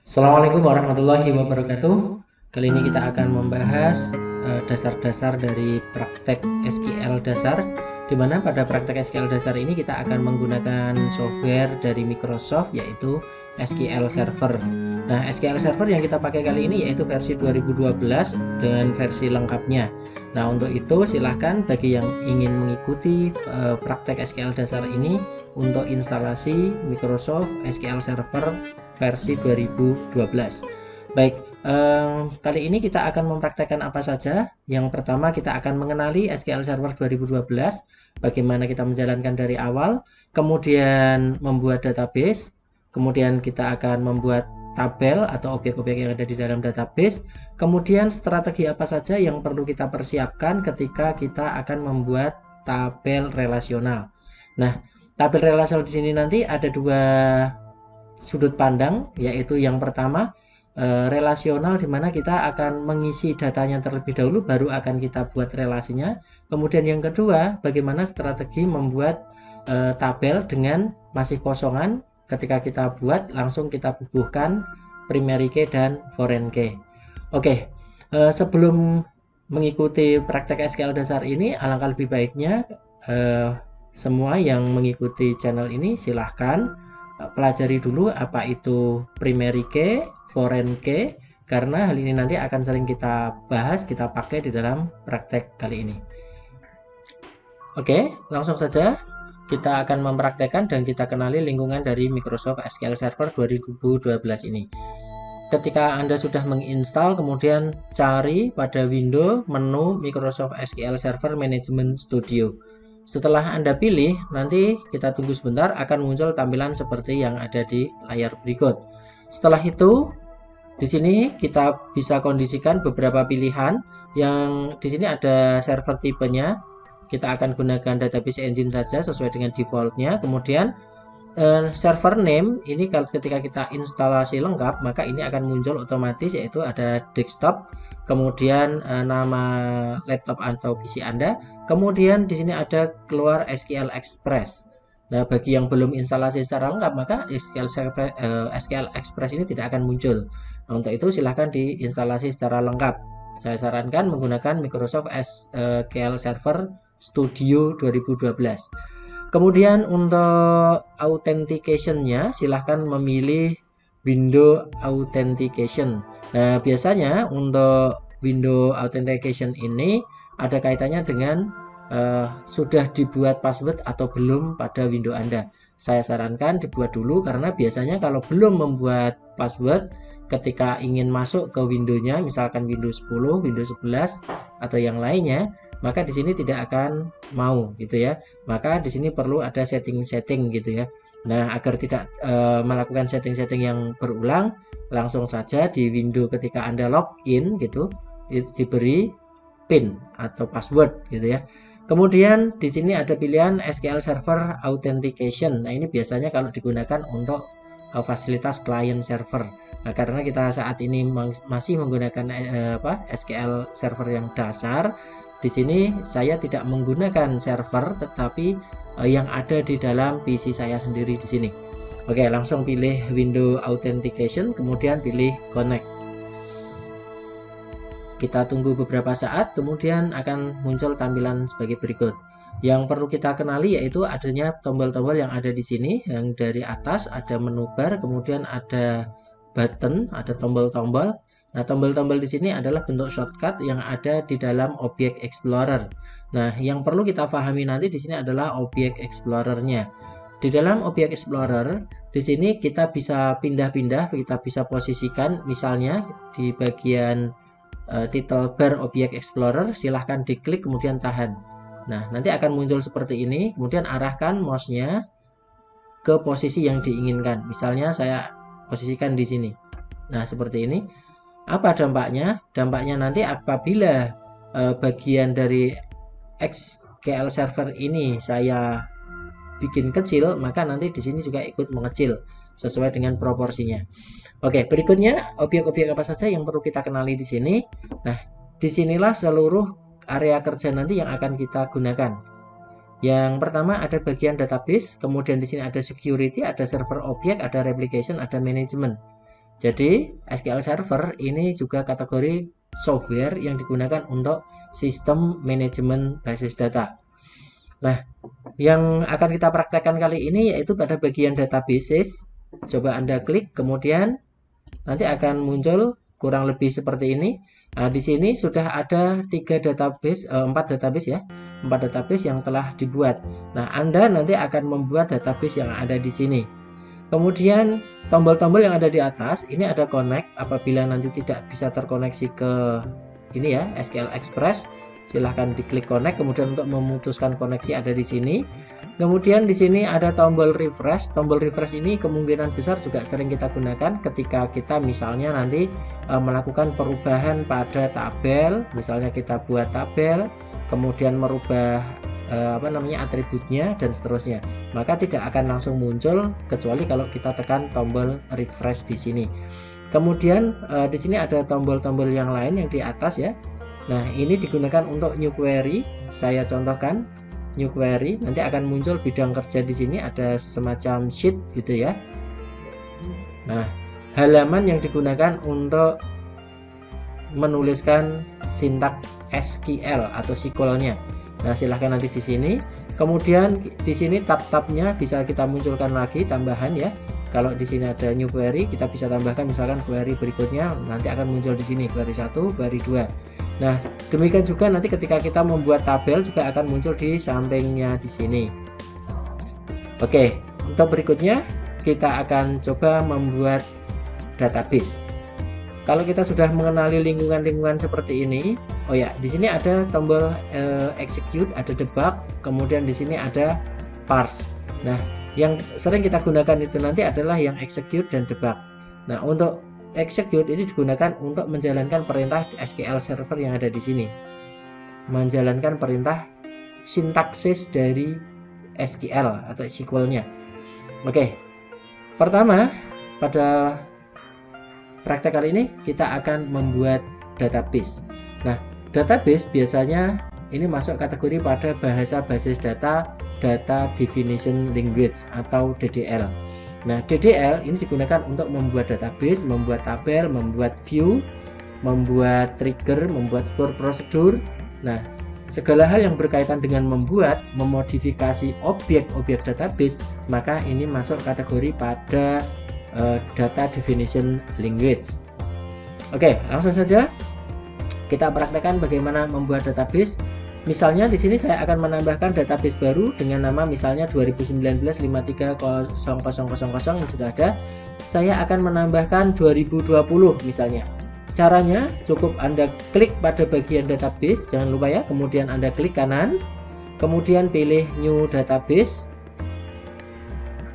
Assalamualaikum warahmatullahi wabarakatuh. Kali ini kita akan membahas dasar-dasar dari praktek SQL dasar, di mana pada praktek SQL dasar ini kita akan menggunakan software dari Microsoft yaitu SQL Server. Nah, SQL Server yang kita pakai kali ini yaitu versi 2012 dengan versi lengkapnya. Nah, untuk itu silahkan bagi yang ingin mengikuti praktek SQL dasar ini untuk instalasi Microsoft SQL Server versi 2012. Baik, kali ini kita akan mempraktekkan apa saja. Yang pertama kita akan mengenali SQL Server 2012, bagaimana kita menjalankan dari awal, kemudian membuat database, kemudian kita akan membuat tabel atau objek-objek yang ada di dalam database, kemudian strategi apa saja yang perlu kita persiapkan ketika kita akan membuat tabel relasional. Nah, tabel relasional di sini nanti ada dua sudut pandang, yaitu yang pertama relasional, di mana kita akan mengisi datanya terlebih dahulu baru akan kita buat relasinya. Kemudian yang kedua, bagaimana strategi membuat tabel dengan masih kosongan. Ketika kita buat langsung kita bubuhkan primary key dan foreign key. Oke, sebelum mengikuti praktek SQL dasar ini, alangkah lebih baiknya semua yang mengikuti channel ini silahkan pelajari dulu apa itu primary key, foreign key, karena hal ini nanti akan sering kita bahas, kita pakai di dalam praktek kali ini. Oke, langsung saja kita akan mempraktekkan dan kita kenali lingkungan dari Microsoft SQL Server 2012 ini. Ketika Anda sudah menginstal, kemudian cari pada window menu Microsoft SQL Server Management Studio. Setelah Anda pilih, nanti kita tunggu sebentar, akan muncul tampilan seperti yang ada di layar berikut. Setelah itu, di sini kita bisa kondisikan beberapa pilihan. Yang di sini ada server tipenya. Kita akan gunakan database engine saja sesuai dengan defaultnya. Kemudian server name ini ketika kita instalasi lengkap, maka ini akan muncul otomatis, yaitu ada desktop, kemudian nama laptop atau PC Anda. Kemudian di sini ada keluar SQL Express. Nah, bagi yang belum instalasi secara lengkap, maka SQL Express ini tidak akan muncul. Nah, untuk itu silahkan diinstalasi secara lengkap. Saya sarankan menggunakan Microsoft SQL Server Studio 2012. Kemudian untuk authentication-nya silahkan memilih window authentication. Nah, biasanya untuk window authentication ini ada kaitannya dengan sudah dibuat password atau belum pada window Anda. Saya sarankan dibuat dulu, karena biasanya kalau belum membuat password, ketika ingin masuk ke Windows-nya, misalkan Windows 10, Windows 11 atau yang lainnya, maka di sini tidak akan mau gitu ya. Maka di sini perlu ada setting-setting gitu ya. Nah, agar tidak melakukan setting-setting yang berulang, langsung saja di window ketika Anda login gitu, diberi PIN atau password gitu ya. Kemudian di sini ada pilihan SQL Server Authentication. Nah, ini biasanya kalau digunakan untuk fasilitas client server. Nah, karena kita saat ini masih menggunakan SQL Server yang dasar, di sini saya tidak menggunakan server, tetapi yang ada di dalam PC saya sendiri di sini. Oke, langsung pilih window authentication, kemudian pilih connect. Kita tunggu beberapa saat, kemudian akan muncul tampilan sebagai berikut. Yang perlu kita kenali yaitu adanya tombol-tombol yang ada di sini. Yang dari atas ada menu bar, kemudian ada button, ada tombol-tombol. Nah, tombol-tombol di sini adalah bentuk shortcut yang ada di dalam Object Explorer. Nah, yang perlu kita pahami nanti di sini adalah Object Explorer-nya. Di dalam Object Explorer, di sini kita bisa pindah-pindah, kita bisa posisikan, misalnya di bagian title bar Object Explorer, silahkan diklik kemudian tahan. Nah, nanti akan muncul seperti ini, kemudian arahkan mouse-nya ke posisi yang diinginkan. Misalnya saya posisikan di sini. Nah, seperti ini. Apa dampaknya? Dampaknya nanti apabila bagian dari SQL Server ini saya bikin kecil, maka nanti di sini juga ikut mengecil sesuai dengan proporsinya. Oke, berikutnya objek-objek apa saja yang perlu kita kenali di sini. Nah, disinilah seluruh area kerja nanti yang akan kita gunakan. Yang pertama ada bagian database, kemudian di sini ada security, ada server objek, ada replication, ada management. Jadi SQL Server ini juga kategori software yang digunakan untuk sistem manajemen basis data. Nah, yang akan kita praktekkan kali ini yaitu pada bagian databases. Coba Anda klik, kemudian nanti akan muncul kurang lebih seperti ini. Nah, di sini sudah ada 4 database ya. 4 database yang telah dibuat. Nah, Anda nanti akan membuat database yang ada di sini. Kemudian tombol-tombol yang ada di atas ini ada connect. Apabila nanti tidak bisa terkoneksi ke ini ya, SQL Express, silahkan diklik connect. Kemudian untuk memutuskan koneksi ada di sini. Kemudian di sini ada tombol refresh. Tombol refresh ini kemungkinan besar juga sering kita gunakan ketika kita misalnya nanti melakukan perubahan pada tabel. Misalnya kita buat tabel, kemudian merubah atributnya dan seterusnya, maka tidak akan langsung muncul kecuali kalau kita tekan tombol refresh di sini. Kemudian di sini ada tombol-tombol yang lain yang di atas ya. Nah, ini digunakan untuk new query. Saya contohkan new query, nanti akan muncul bidang kerja di sini, ada semacam sheet gitu ya. Nah, halaman yang digunakan untuk menuliskan sintaks SQL atau SQL-nya. Nah, silahkan nanti di sini. Kemudian di sini tab-tabnya bisa kita munculkan lagi tambahan ya. Kalau di sini ada new query, kita bisa tambahkan misalkan query berikutnya, nanti akan muncul di sini query 1, query 2. Nah, demikian juga nanti ketika kita membuat tabel juga akan muncul di sampingnya di sini. Oke, untuk berikutnya kita akan coba membuat database. Kalau kita sudah mengenali lingkungan-lingkungan seperti ini, oh ya, di sini ada tombol execute, ada debug, kemudian di sini ada parse. Nah, yang sering kita gunakan itu nanti adalah yang execute dan debug. Nah, untuk execute ini digunakan untuk menjalankan perintah SQL Server yang ada di sini, menjalankan perintah sintaksis dari SQL atau SQL-nya. Oke, pertama pada praktek kali ini kita akan membuat database. Nah, database biasanya ini masuk kategori pada bahasa basis data, Data Definition Language atau DDL. Nah, DDL ini digunakan untuk membuat database, membuat tabel, membuat view, membuat trigger, membuat store prosedur. Nah, segala hal yang berkaitan dengan membuat, memodifikasi objek-objek database, maka ini masuk kategori pada Data Definition Language. Oke, langsung saja kita praktekkan bagaimana membuat database. Misalnya di sini saya akan menambahkan database baru dengan nama misalnya 2019-530000 yang sudah ada. Saya akan menambahkan 2020 misalnya. Caranya cukup Anda klik pada bagian database, jangan lupa ya. Kemudian Anda klik kanan, kemudian pilih new database.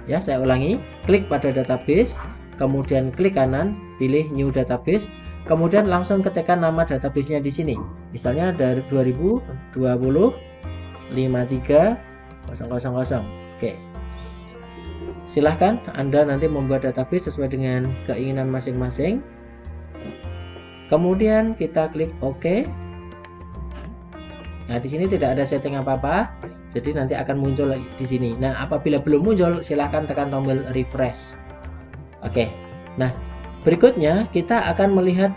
Ya, saya ulangi, klik pada database, kemudian klik kanan, pilih new database, kemudian langsung ketikkan nama databasenya di sini. Misalnya dari 2020-530000. Oke. Silahkan Anda nanti membuat database sesuai dengan keinginan masing-masing. Kemudian kita klik OK. Nah, di sini tidak ada setting apa-apa, jadi nanti akan muncul di sini. Nah, apabila belum muncul, silahkan tekan tombol refresh. Oke. Nah, berikutnya kita akan melihat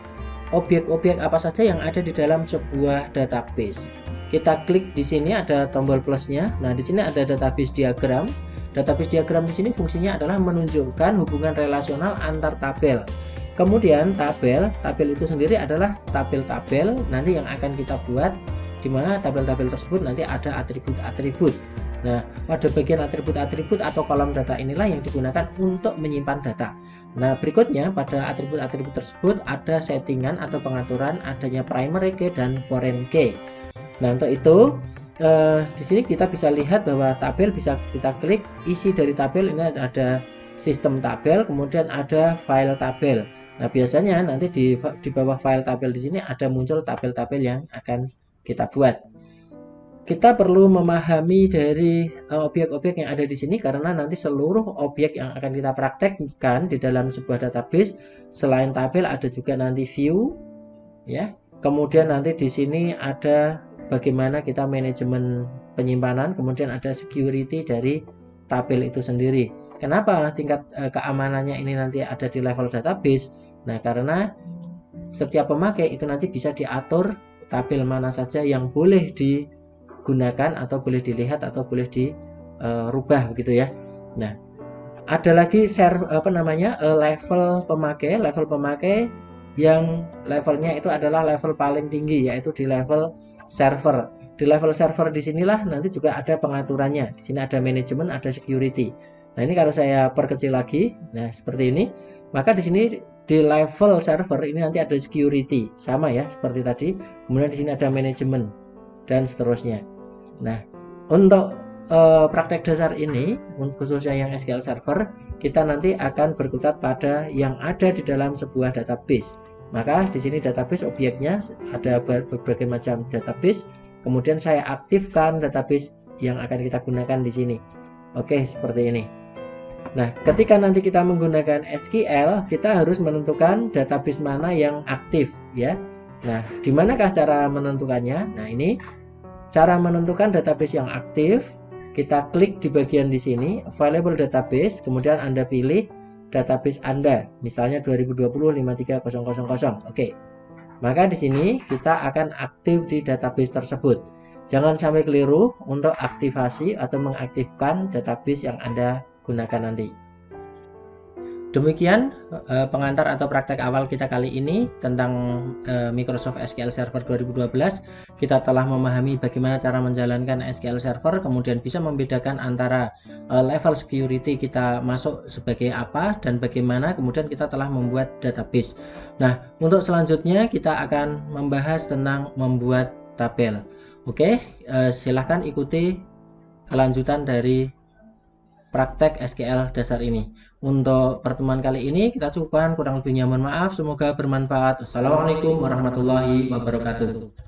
objek-objek apa saja yang ada di dalam sebuah database. Kita klik di sini ada tombol plusnya. Nah, di sini ada database diagram. Database diagram di sini fungsinya adalah menunjukkan hubungan relasional antar tabel. Kemudian tabel itu sendiri adalah tabel-tabel nanti yang akan kita buat, di mana tabel-tabel tersebut nanti ada atribut-atribut. Nah, pada bagian atribut-atribut atau kolom data inilah yang digunakan untuk menyimpan data. Nah, berikutnya pada atribut-atribut tersebut ada settingan atau pengaturan adanya primary key dan foreign key. Nah, untuk itu di sini kita bisa lihat bahwa tabel bisa kita klik, isi dari tabel ini ada sistem tabel, kemudian ada file tabel. Nah, biasanya nanti di bawah file tabel di sini ada muncul tabel-tabel yang akan kita buat. Kita perlu memahami dari objek-objek yang ada di sini karena nanti seluruh objek yang akan kita praktekkan di dalam sebuah database selain tabel ada juga nanti view ya. Kemudian nanti di sini ada bagaimana kita manajemen penyimpanan, kemudian ada security dari tabel itu sendiri. kenapa tingkat keamanannya ini nanti ada di level database? Nah, karena setiap pemakai itu nanti bisa diatur tabel mana saja yang boleh digunakan atau boleh dilihat atau boleh dirubah begitu ya. Nah, ada lagi level pemakai yang levelnya itu adalah level paling tinggi, yaitu di level server. Di level server disinilah nanti juga ada pengaturannya. Di sini ada manajemen, ada security. Nah, ini kalau saya perkecil lagi, nah seperti ini, maka di sini di level server ini nanti ada security, sama ya seperti tadi. Kemudian di sini ada manajemen dan seterusnya. Nah, untuk praktek dasar ini, khususnya yang SQL Server, kita nanti akan berkutat pada yang ada di dalam sebuah database. Maka di sini database objeknya ada berbagai macam database. Kemudian saya aktifkan database yang akan kita gunakan di sini. Oke, seperti ini. Nah, ketika nanti kita menggunakan SQL, kita harus menentukan database mana yang aktif, ya. Nah, di manakah cara menentukannya? Nah, ini cara menentukan database yang aktif. Kita klik di bagian di sini, available database, kemudian Anda pilih database Anda, misalnya 2020-53000. Oke. Maka di sini kita akan aktif di database tersebut. Jangan sampai keliru untuk aktivasi atau mengaktifkan database yang Anda gunakan nanti. Demikian pengantar atau praktek awal kita kali ini tentang Microsoft SQL Server 2012. Kita telah memahami bagaimana cara menjalankan SQL Server, kemudian bisa membedakan antara level security kita masuk sebagai apa dan bagaimana kemudian kita telah membuat database. Nah, untuk selanjutnya kita akan membahas tentang membuat tabel. Oke, silahkan ikuti kelanjutan dari praktek SQL dasar ini. Untuk pertemuan kali ini kita cukupkan, kurang lebihnya mohon maaf, semoga bermanfaat. Assalamualaikum warahmatullahi wabarakatuh.